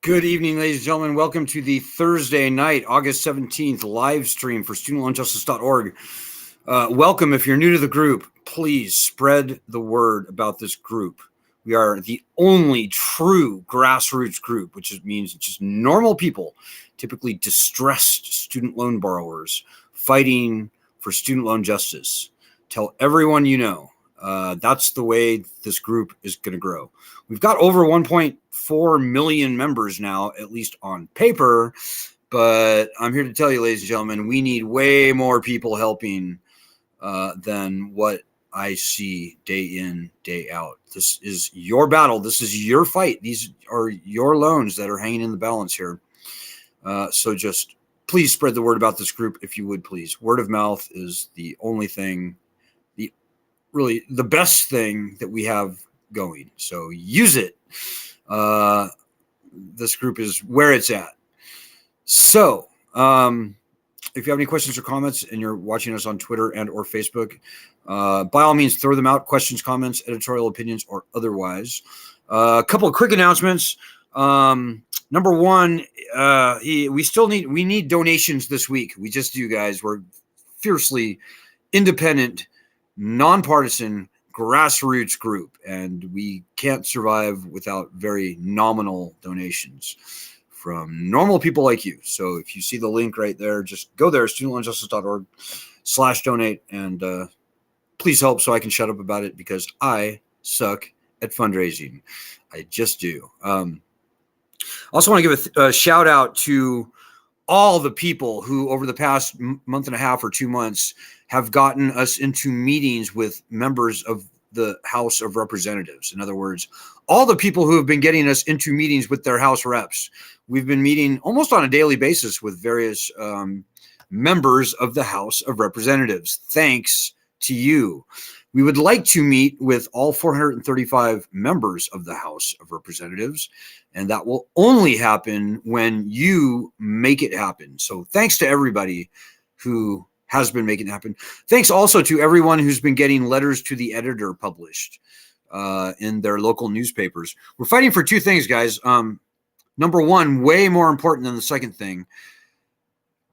Good evening, ladies and gentlemen. Welcome to the Thursday night, August 17th live stream for studentloanjustice.org. Welcome. If you're new to the group, please spread the word about this group. We are the only true grassroots group, which means just normal people, typically distressed student loan borrowers, fighting for student loan justice. Tell everyone you know. That's the way this group is going to grow. We've got over 1.4 million members now, at least on paper. But I'm here to tell you, ladies and gentlemen, we need way more people helping than what I see day in, day out. This is your battle. This is your fight. These are your loans that are hanging in the balance here. So just please spread the word about this group if you would, please. Word of mouth is the only thing, really the best thing that we have going. So use it. This group is where it's at. So if you have any questions or comments and you're watching us on Twitter and or Facebook, by all means, throw them out. Questions, comments, editorial opinions, or otherwise. A couple of quick announcements. Number one, we need donations this week. We just do, guys. We're fiercely independent, nonpartisan, grassroots group, and we can't survive without very nominal donations from normal people like you. So if you see the link right there, just go there, studentloanjustice.org/donate, and please help so I can shut up about it, because I suck at fundraising. I just do. I also want to give a shout out to all the people who over the past month and a half or 2 months have gotten us into meetings with members of the House of Representatives. In other words, all the people who have been getting us into meetings with their House reps. We've been meeting almost on a daily basis with various members of the House of Representatives. Thanks to you. We would like to meet with all 435 members of the House of Representatives, and that will only happen when you make it happen. So thanks to everybody who has been making it happen. Thanks also to everyone who's been getting letters to the editor published in their local newspapers. We're fighting for two things, guys. Number one, way more important than the second thing,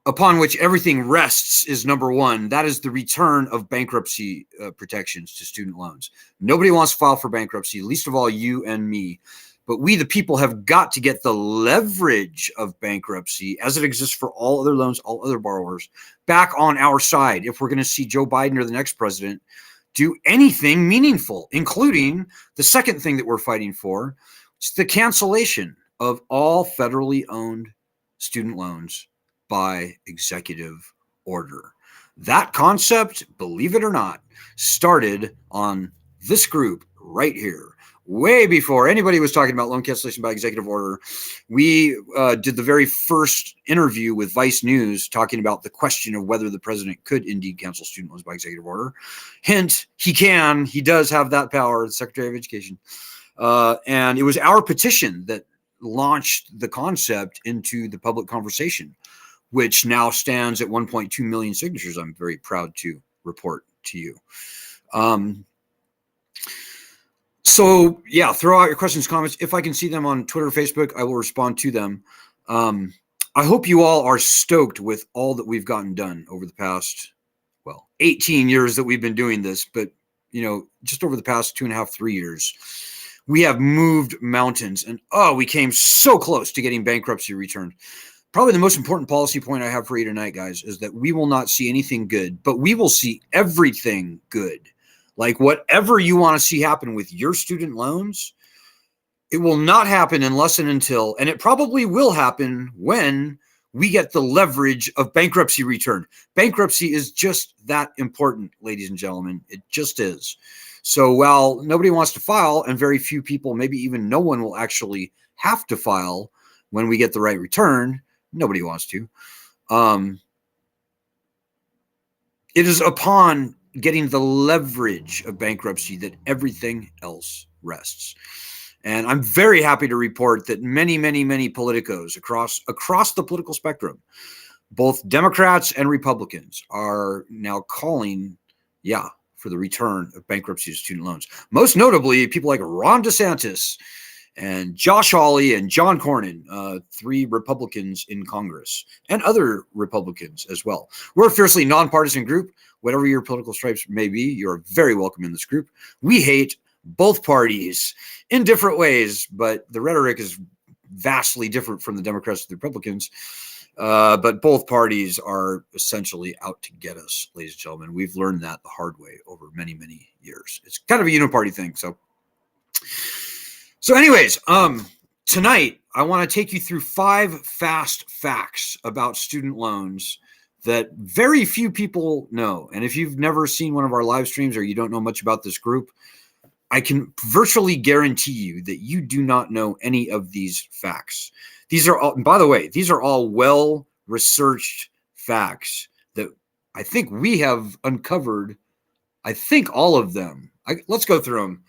upon which everything rests, is number one. That is the return of bankruptcy protections to student loans. Nobody wants to file for bankruptcy, least of all you and me. But we, the people, have got to get the leverage of bankruptcy as it exists for all other loans, all other borrowers, back on our side if we're going to see Joe Biden or the next president do anything meaningful, including the second thing that we're fighting for, which is the cancellation of all federally owned student loans by executive order. That concept, believe it or not, started on this group right here. Way before anybody was talking about loan cancellation by executive order, we did the very first interview with Vice News talking about the question of whether the president could indeed cancel student loans by executive order. Hint, he can. He does have that power, the Secretary of Education. And it was our petition that launched the concept into the public conversation, which now stands at 1.2 million signatures. I'm very proud to report to you. So yeah, throw out your questions, comments. If I can see them on Twitter or Facebook, I will respond to them. I hope you all are stoked with all that we've gotten done over the past, 18 years that we've been doing this, but just over the past 2.5, 3 years, we have moved mountains, and we came so close to getting bankruptcy returned. Probably the most important policy point I have for you tonight, guys, is that we will not see anything good, but we will see everything good. Like whatever you want to see happen with your student loans, it will not happen unless and until, and it probably will happen when we get the leverage of bankruptcy returned. Bankruptcy is just that important, ladies and gentlemen. It just is. So while nobody wants to file, and very few people, maybe even no one, will actually have to file when we get the right return, nobody wants to. It is upon getting the leverage of bankruptcy that everything else rests. And I'm very happy to report that many, many, many politicos across the political spectrum, both Democrats and Republicans, are now calling, for the return of bankruptcy to student loans. Most notably, people like Ron DeSantis and Josh Hawley and John Cornyn, 3 Republicans in Congress, and other Republicans as well. We're a fiercely nonpartisan group. Whatever your political stripes may be, you're very welcome in this group. We hate both parties in different ways, but the rhetoric is vastly different from the Democrats and the Republicans. But both parties are essentially out to get us, ladies and gentlemen. We've learned that the hard way over many, many years. It's kind of a uniparty thing. So anyways, tonight I want to take you through 5 fast facts about student loans that very few people know. And if you've never seen one of our live streams or you don't know much about this group, I can virtually guarantee you that you do not know any of these facts. These are all, by the way, these are all well-researched facts that I think we have uncovered. I think all of them. Let's go through them.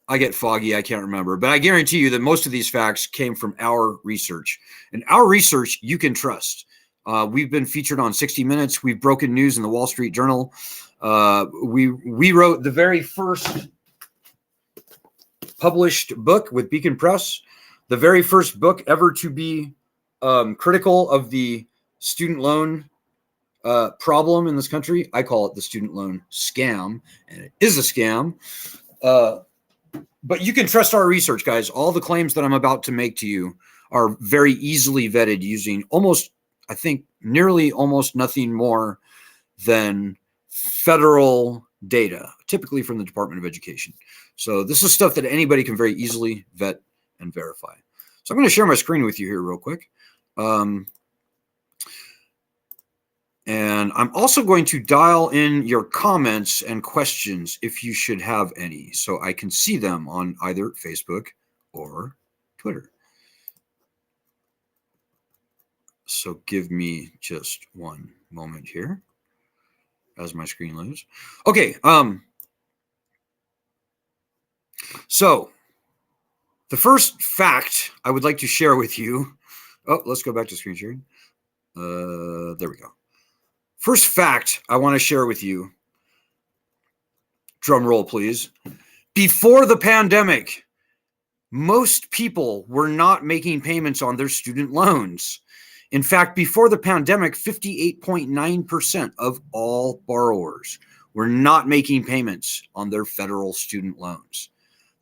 I get foggy. I can't remember. But I guarantee you that most of these facts came from our research. And our research you can trust. We've been featured on 60 Minutes. We've broken news in the Wall Street Journal. We wrote the very first published book with Beacon Press, the very first book ever to be critical of the student loan problem in this country. I call it the student loan scam, and it is a scam. But you can trust our research, guys. All the claims that I'm about to make to you are very easily vetted using nearly almost nothing more than federal data, typically from the Department of Education. So this is stuff that anybody can very easily vet and verify. So I'm going to share my screen with you here real quick. And I'm also going to dial in your comments and questions if you should have any, so I can see them on either Facebook or Twitter. So give me just one moment here as my screen loads. Okay. So the first fact I would like to share with you. Oh, let's go back to screen sharing. There we go. First fact I want to share with you. Drum roll, please. Before the pandemic, most people were not making payments on their student loans. In fact, before the pandemic, 58.9% of all borrowers were not making payments on their federal student loans.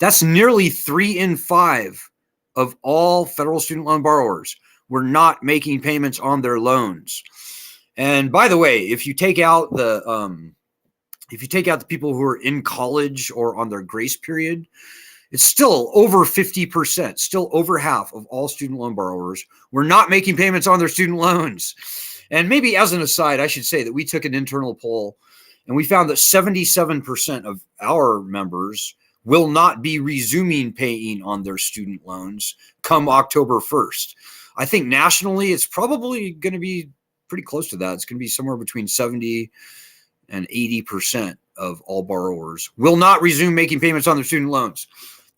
That's nearly 3 in 5 of all federal student loan borrowers were not making payments on their loans. And by the way, if you take out the people who are in college or on their grace period, it's still over 50%, still over half of all student loan borrowers were not making payments on their student loans. And maybe as an aside, I should say that we took an internal poll and we found that 77% of our members will not be resuming paying on their student loans come October 1st. I think nationally, it's probably going to be pretty close to that. It's going to be somewhere between 70 and 80% of all borrowers will not resume making payments on their student loans.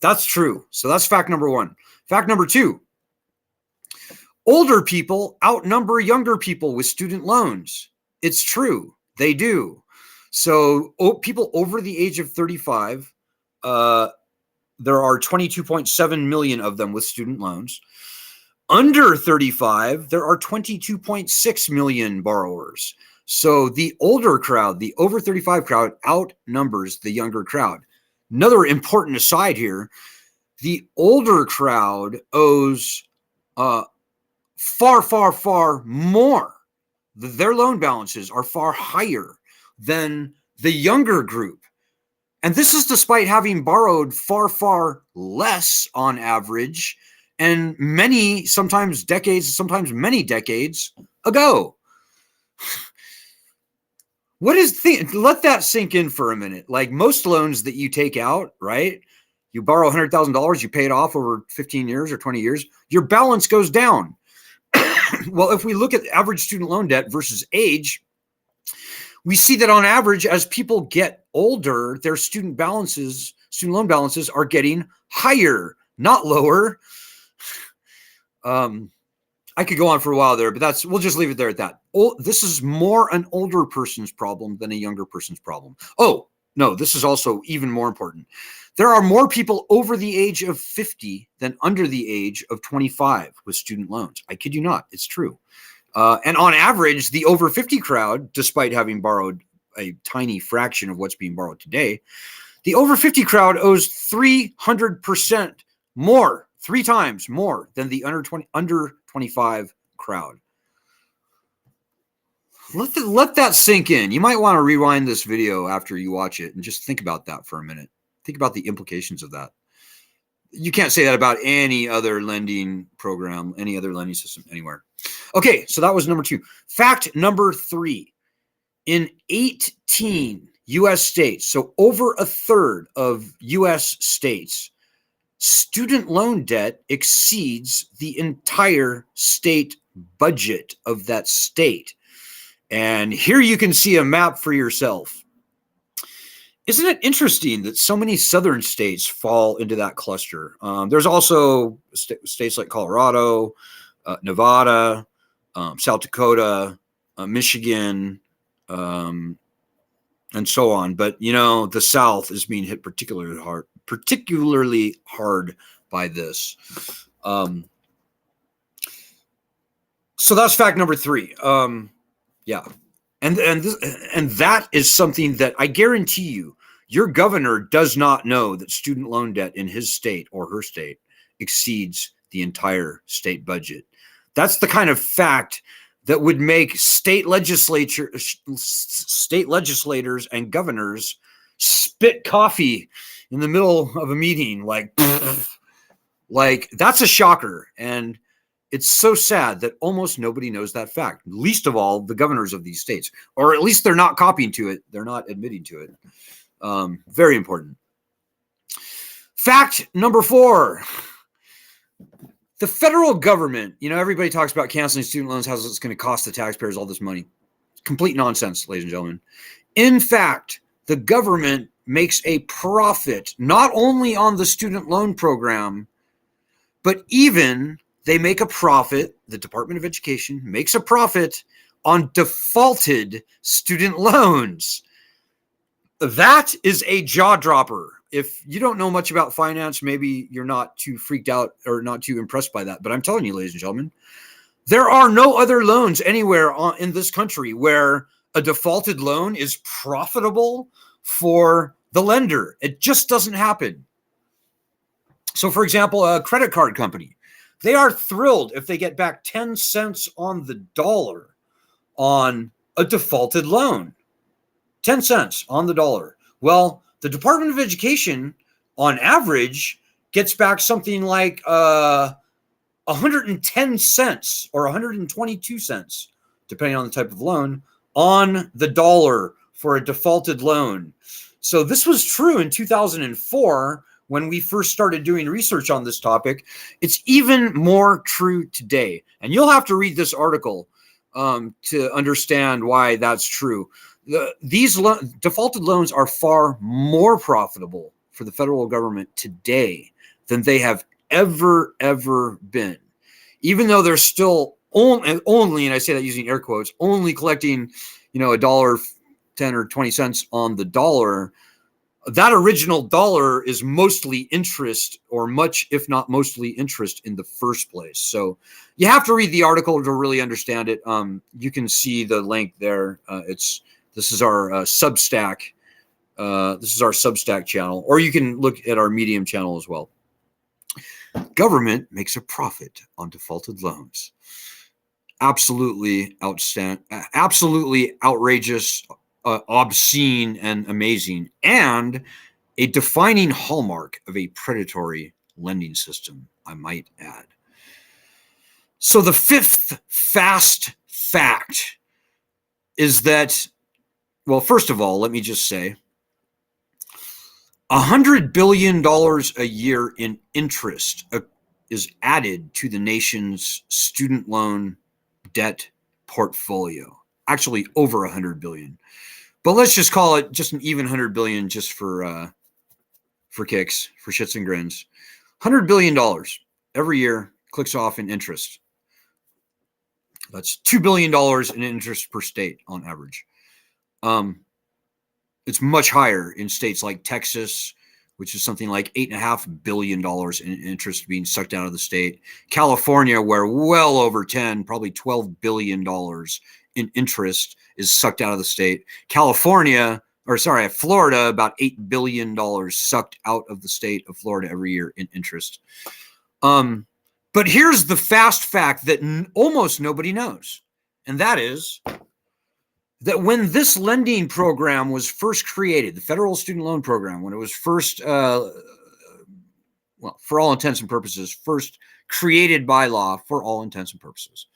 That's true. So that's fact number 1. Fact number 2, older people outnumber younger people with student loans. It's true. They do. So people over the age of 35, there are 22.7 million of them with student loans. Under 35, there are 22.6 million borrowers. So the older crowd, the over 35 crowd, outnumbers the younger crowd. Another important aside here, the older crowd owes far, far, far more. Their loan balances are far higher than the younger group. And this is despite having borrowed far, far less on average, and many, sometimes decades, sometimes many decades ago. Let that sink in for a minute. Like most loans that you take out, right? You borrow $100,000, you pay it off over 15 years or 20 years, your balance goes down. Well, if we look at average student loan debt versus age, we see that on average, as people get older, their student loan balances are getting higher, not lower. I could go on for a while there, but we'll just leave it there at that. This is more an older person's problem than a younger person's problem. Oh, No, this is also even more important. There are more people over the age of 50 than under the age of 25 with student loans. I kid you not. It's true. And on average, the over 50 crowd, despite having borrowed a tiny fraction of what's being borrowed today, the over 50 crowd owes 300% more, 3 times more than the under 25 crowd. Let that sink in. You might want to rewind this video after you watch it and just think about that for a minute. Think about the implications of that. You can't say that about any other lending program, any other lending system anywhere. Okay, so that was number 2. Fact number 3. In 18 U.S. states, so over a third of U.S. states, student loan debt exceeds the entire state budget of that state. And here you can see a map for yourself. Isn't it interesting that so many southern states fall into that cluster? There's also states like Colorado, Nevada, South Dakota, Michigan, and so on. But, you know, the South is being hit particularly hard by this. So that's fact number 3. Yeah. And that is something that I guarantee you, your governor does not know that student loan debt in his state or her state exceeds the entire state budget. That's the kind of fact that would make state legislators and governors spit coffee in the middle of a meeting. Like that's a shocker. And it's so sad that almost nobody knows that fact, least of all the governors of these states, or at least they're not copying to it. They're not admitting to it. Very important. Fact number 4. The federal government, you know, everybody talks about canceling student loans, how it's going to cost the taxpayers all this money. Complete nonsense, ladies and gentlemen. In fact, the government makes a profit not only on the student loan program, but even they make a profit, the Department of Education makes a profit on defaulted student loans. That is a jaw dropper. If you don't know much about finance, maybe you're not too freaked out or not too impressed by that. But I'm telling you, ladies and gentlemen, there are no other loans anywhere in this country where a defaulted loan is profitable for the lender. It just doesn't happen. So, for example, a credit card company, they are thrilled if they get back 10 cents on the dollar on a defaulted loan. 10 cents on the dollar. Well, the Department of Education, on average, gets back something like 110 cents or 122 cents, depending on the type of loan, on the dollar for a defaulted loan. So this was true in 2004 when we first started doing research on this topic. It's even more true today. And you'll have to read this article to understand why that's true. These defaulted loans are far more profitable for the federal government today than they have ever been. Even though they're still only, and I say that using air quotes, only collecting, $1.10 or 20 cents on the dollar. That original dollar is mostly interest, or much, if not mostly interest, in the first place. So you have to read the article to really understand it. You can see the link there. This is our Substack. This is our Substack channel, or you can look at our Medium channel as well. Government makes a profit on defaulted loans. Absolutely outstanding, absolutely outrageous, obscene, and amazing, and a defining hallmark of a predatory lending system, I might add. So the 5th fast fact is that, well, first of all, let me just say, $100 billion a year in interest is added to the nation's student loan debt portfolio. Actually, over 100 billion. But let's just call it just an even 100 billion, just for kicks, for shits and grins. $100 billion every year clicks off in interest. That's $2 billion in interest per state on average. It's much higher in states like Texas, which is something like $8.5 billion in interest being sucked out of the state. California, where well over 10, probably $12 billion in interest is sucked out of the state. Florida, about $8 billion sucked out of the state of Florida every year in interest. But here's the fast fact that almost nobody knows, and that is that when this lending program was first created, the federal student loan program, when it was first, for all intents and purposes, first created by law for all intents and purposes,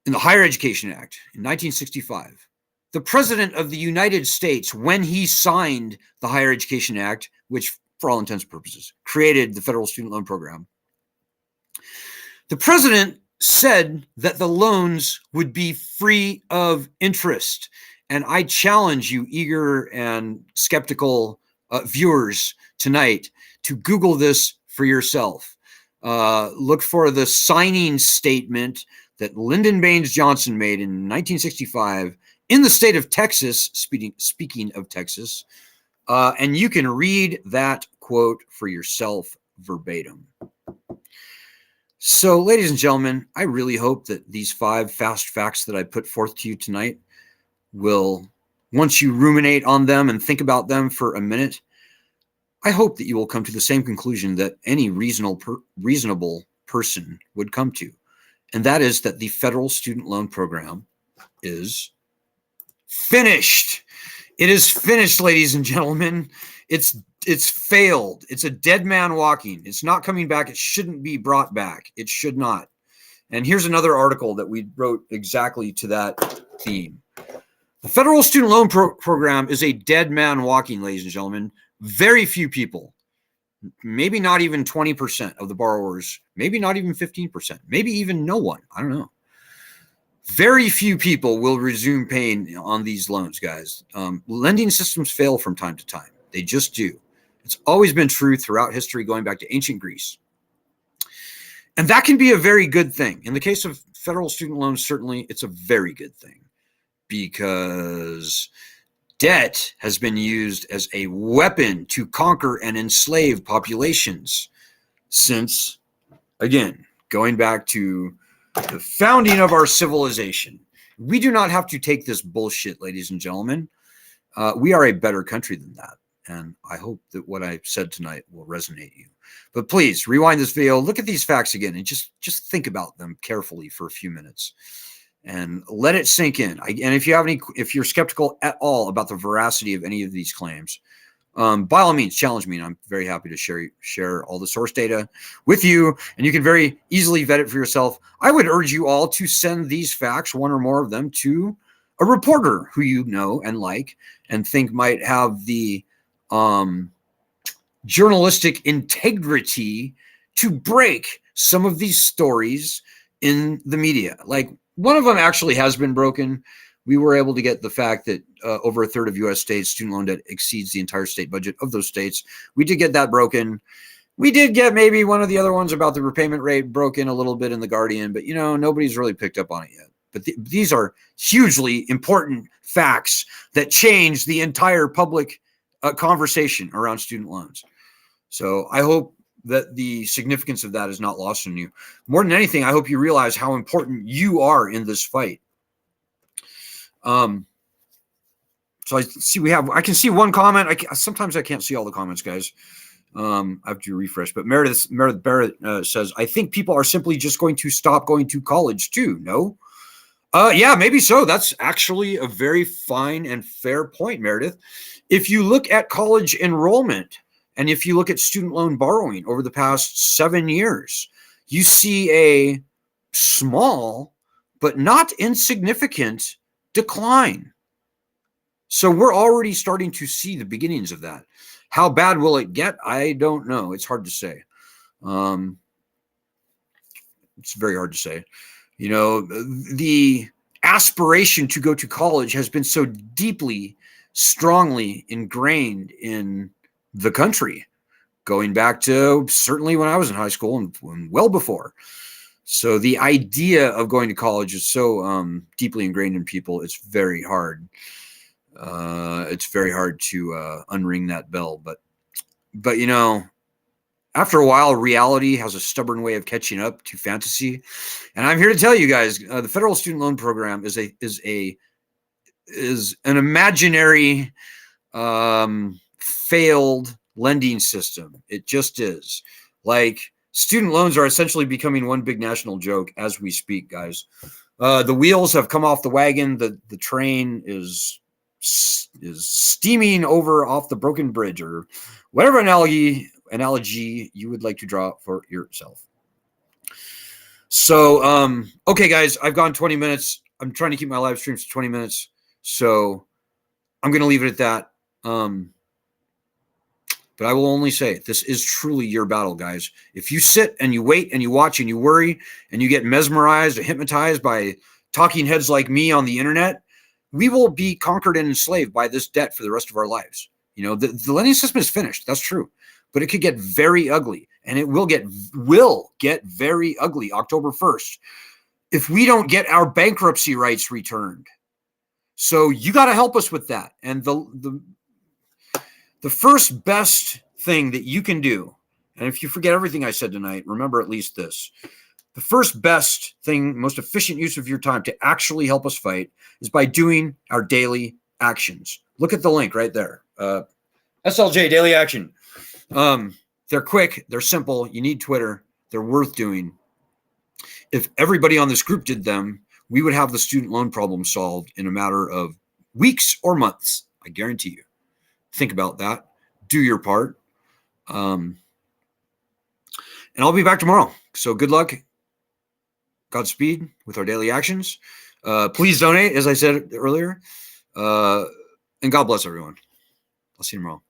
in the Higher Education Act in 1965, the President of the United States, when he signed the Higher Education Act, which for all intents and purposes created the federal student loan program, the President said that the loans would be free of interest. And I challenge you, eager and skeptical viewers tonight, to Google this for yourself. Look for the signing statement that Lyndon Baines Johnson made in 1965 in the state of Texas, speaking of Texas, and you can read that quote for yourself verbatim. So, ladies and gentlemen, I really hope that these 5 fast facts that I put forth to you tonight will, once you ruminate on them and think about them for a minute, I hope that you will come to the same conclusion that any reasonable person would come to, and that is that the federal student loan program is finished. It is finished, ladies and gentlemen. It's failed. It's a dead man walking. It's not coming back. It shouldn't be brought back. It should not. And here's another article that we wrote exactly to that theme. The federal student loan program is a dead man walking, ladies and gentlemen. Very few people, maybe not even 20% of the borrowers, maybe not even 15%, maybe even no one. I don't know. Very few people will resume paying on these loans, guys. Lending systems fail from time to time. They just do. It's always been true throughout history, going back to ancient Greece. And that can be a very good thing. In the case of federal student loans, certainly it's a very good thing, because debt has been used as a weapon to conquer and enslave populations since, again, going back to the founding of our civilization. We do not have to take this bullshit, ladies and gentlemen. We are a better country than that. And I hope that what I said tonight will resonate you. But please rewind this video, look at these facts again, and just think about them carefully for a few minutes and let it sink in. And if you're skeptical at all about the veracity of any of these claims, by all means, challenge me, and I'm very happy to share all the source data with you, and you can very easily vet it for yourself. I would urge you all to send these facts, one or more of them, to a reporter who you know and like and think might have the journalistic integrity to break some of these stories in the media. Like, one of them actually has been broken. We were able to get the fact that over a third of U.S. states, student loan debt exceeds the entire state budget of those states. We did get that broken. We did get maybe one of the other ones about the repayment rate broken a little bit in The Guardian, but, nobody's really picked up on it yet. But these are hugely important facts that change the entire public conversation around student loans. So I hope that the significance of that is not lost on you. More than anything, I hope you realize how important you are in this fight. So I can see one comment. Sometimes I can't see all the comments, guys. I have to refresh. But Meredith Barrett says, I think people are simply just going to stop going to college too. No? Yeah, maybe so. That's actually a very fine and fair point, Meredith. If you look at college enrollment and if you look at student loan borrowing over the past 7 years, you see a small but not insignificant decline. So we're already starting to see the beginnings of that. How bad will it get? I don't know. It's hard to say. It's very hard to say. The aspiration to go to college has been so deeply, strongly ingrained in the country, going back to certainly when I was in high school and well before. So the idea of going to college is so deeply ingrained in people, it's very hard It's very hard to unring that bell. But you know, after a while, reality has a stubborn way of catching up to fantasy. And I'm here to tell you guys, the federal student loan program is an imaginary failed lending system. It just is. Like, student loans are essentially becoming one big national joke as we speak, guys. The wheels have come off the wagon. The train is steaming over off the broken bridge, or whatever analogy you would like to draw for yourself. So, okay, guys, I've gone 20 minutes. I'm trying to keep my live streams to 20 minutes. So I'm going to leave it at that. But I will only say this is truly your battle, guys. If you sit and you wait and you watch and you worry and you get mesmerized or hypnotized by talking heads like me on the internet, we will be conquered and enslaved by this debt for the rest of our lives. You know, the lending system is finished. That's true. But it could get very ugly, and it will get very ugly October 1st if we don't get our bankruptcy rights returned. So you got to help us with that. And the first best thing that you can do, and if you forget everything I said tonight, remember at least this. The first best thing, most efficient use of your time to actually help us fight is by doing our daily actions. Look at the link right there. SLJ Daily Action. They're quick. They're simple. You need Twitter. They're worth doing. If everybody on this group did them, we would have the student loan problem solved in a matter of weeks or months. I guarantee you. Think about that. Do your part. And I'll be back tomorrow. So good luck. Godspeed with our daily actions. Please donate, as I said earlier. And God bless everyone. I'll see you tomorrow.